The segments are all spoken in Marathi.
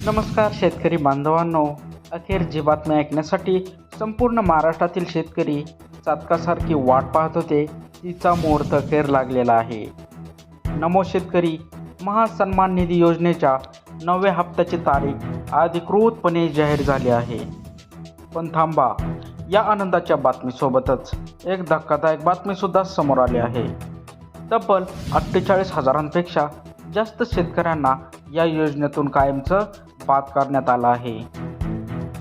नमस्कार शेतकरी बांधवांनो, अखेर जी बातमी ऐकण्यासाठी संपूर्ण महाराष्ट्रातील शेतकरी चातकासारखी वाट पाहत होते तिचा मुहूर्त अखेर लागलेला आहे. नमो शेतकरी महासन्मान निधी योजनेच्या 9व्या हप्त्याची तारीख अधिकृतपणे जाहीर झाली आहे. पण थांबा, या आनंदाच्या बातमीसोबतच एक धक्कादायक बातमीसुद्धा समोर आली आहे. तब्बल 48,000पेक्षा जास्त शेतकऱ्यांना या योजनेतून कायमचं बाद करण्यात आलं आहे.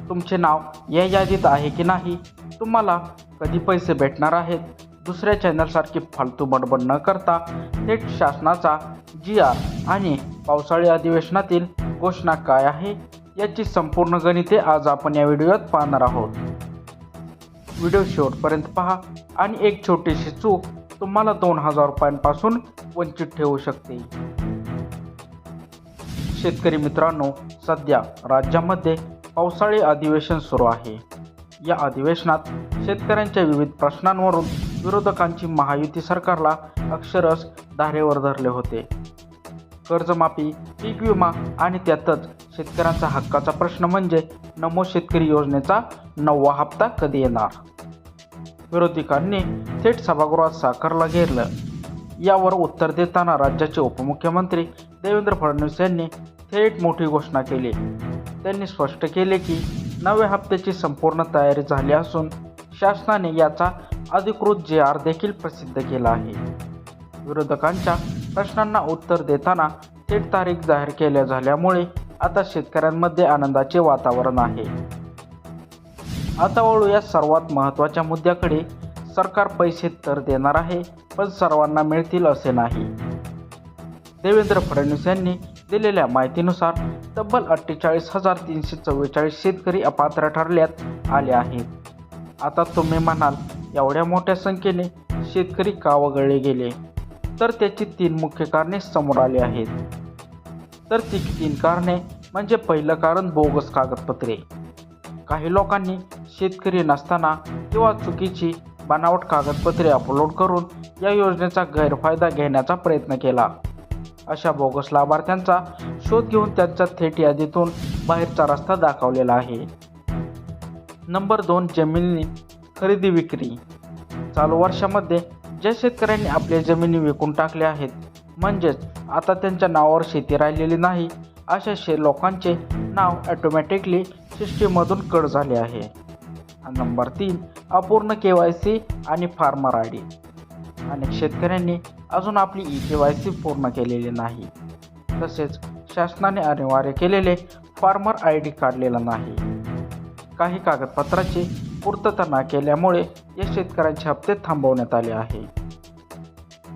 तुमचे नाव या यादीत आहे की नाही, तुम्हाला कधी पैसे भेटणार आहेत, दुसऱ्या चॅनलसारखी फालतू बडबड न करता थेट शासनाचा GR आणि पावसाळी अधिवेशनातील घोषणा काय आहे याची संपूर्ण गणिते आज आपण या व्हिडिओत पाहणार आहोत. व्हिडिओ शेवटपर्यंत पहा आणि एक छोटीशी चूक तुम्हाला 2,000 रुपयांपासून वंचित ठेवू शकते. शेतकरी मित्रांनो, सध्या राज्यामध्ये पावसाळी अधिवेशन सुरू आहे. या अधिवेशनात शेतकऱ्यांच्या विविध प्रश्नांवरून विरोधकांची महायुती सरकारला अक्षरशः धारेवर धरले होते. कर्जमाफी, पीक विमा आणि त्यातच शेतकऱ्यांचा हक्काचा प्रश्न म्हणजे नमो शेतकरी योजनेचा 9वा हप्ता कधी येणार. विरोधकांनी थेट सभागृहात साकारला घेरलं. यावर उत्तर देताना राज्याचे उपमुख्यमंत्री देवेंद्र फडणवीस यांनी थेट मोठी घोषणा केली. त्यांनी स्पष्ट केले की 9व्या हप्त्याची संपूर्ण तयारी झाली असून शासनाने याचा अधिकृत GR देखील प्रसिद्ध केला आहे. विरोधकांच्या प्रश्नांना उत्तर देताना थेट तारीख जाहीर केल्या झाल्यामुळे आता शेतकऱ्यांमध्ये आनंदाचे वातावरण आहे. आता वळूया सर्वात महत्त्वाच्या मुद्द्याकडे. सरकार पैसे तर देणार आहे, पण सर्वांना मिळतील असे नाही. देवेंद्र फडणवीस यांनी दिलेल्या माहितीनुसार तब्बल 48,344 शेतकरी अपात्र ठरण्यात आले आहेत. आता तुम्ही म्हणाल, एवढ्या मोठ्या संख्येने शेतकरी का वगळले गेले? तर त्याची 3 मुख्य कारणे समोर आली आहेत. तर ती 3 कारणे म्हणजे पहिलं कारण बोगस कागदपत्रे. काही लोकांनी शेतकरी नसताना किंवा चुकीची बनावट कागदपत्रे अपलोड करून या योजनेचा गैरफायदा घेण्याचा प्रयत्न केला. अशा बोगस लाभार्थ्यांचा शोध घेऊन त्यांच्या थेट यादीतून बाहेरचा रस्ता दाखवलेला आहे. नंबर 2, जमिनी खरेदी विक्री. चालू वर्षामध्ये ज्या शेतकऱ्यांनी आपल्या जमिनी विकून टाकल्या आहेत, म्हणजेच आता त्यांच्या नावावर शेती राहिलेली नाही, अशा लोकांचे नाव ऑटोमॅटिकली सिस्टीममधून कट झाले आहे. नंबर 3, अपूर्ण KYC आणि फार्मर ID. अनेक शेतकऱ्यांनी अजून आपली eKYC पूर्ण केलेली नाही, तसेच शासनाने अनिवार्य केलेले फार्मर ID काढलेला नाही. काही कागदपत्राची पूर्तता न केल्यामुळे या शेतकऱ्यांचे हप्ते थांबवण्यात आले आहे.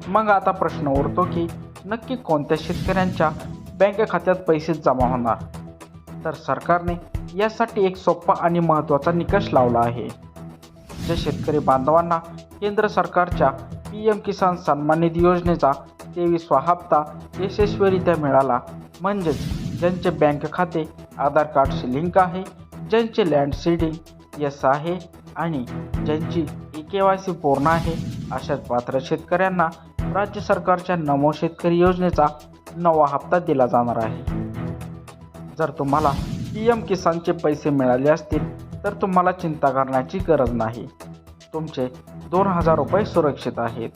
मग आता प्रश्न उरतो की नक्की कोणत्या शेतकऱ्यांच्या बँक खात्यात पैसे जमा होणार? तर सरकारने यासाठी एक सोपा आणि महत्त्वाचा निकष लावला आहे. ज्या शेतकरी बांधवांना केंद्र सरकारच्या PM किसान सन्मान निधी योजनेचा 23वा हप्ता यशस्वीरित्या मिळाला, म्हणजेच ज्यांचे बँक खाते आधार कार्डशी लिंक आहे, ज्यांचे लँड सीडिंग यस आहे आणि ज्यांची eKYC पूर्ण आहे, अशा पात्र शेतकऱ्यांना राज्य सरकारच्या नमो शेतकरी योजनेचा 9वा हप्ता दिला जाणार आहे. जर तुम्हाला PM किसानचे पैसे मिळाले असतील तर तुम्हाला चिंता करण्याची गरज नाही. तुमचे 2,000 रुपये सुरक्षित आहेत.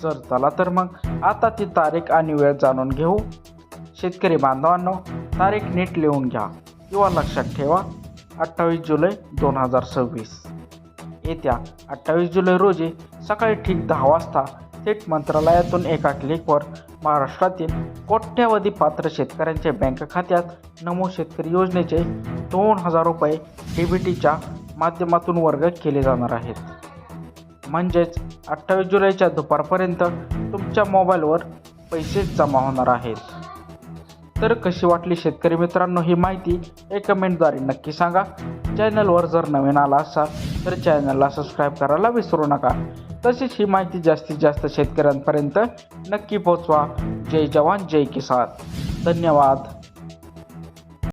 चला तर मग आता ती तारीख आणि वेळ जाणून घेऊ. शेतकरी बांधवांनो, तारीख नीट लिहून घ्या किंवा लक्षात ठेवा. 28 जुलै 2026. येत्या 28 जुलै रोजी सकाळी ठीक 10 वाजता थेट मंत्रालयातून एका क्लिकवर महाराष्ट्रातील कोट्यावधी पात्र शेतकऱ्यांच्या बँक खात्यात नमो शेतकरी योजनेचे 2,000 रुपये DBTच्या माध्यमातून वर्ग केले जाणार आहेत. म्हणजेच 28 जुलैच्या दुपारपर्यंत तुमच्या मोबाईलवर पैसे जमा होणार आहेत. तर कशी वाटली शेतकरी मित्रांनो ही माहिती एक कमेंटद्वारे नक्की सांगा. चॅनलवर जर नवीन आला असाल तर चॅनलला सबस्क्राईब करायला विसरू नका. तसेच ही माहिती जास्तीत जास्त शेतकऱ्यांपर्यंत नक्की पोहोचवा. जय जवान जय किसान. धन्यवाद.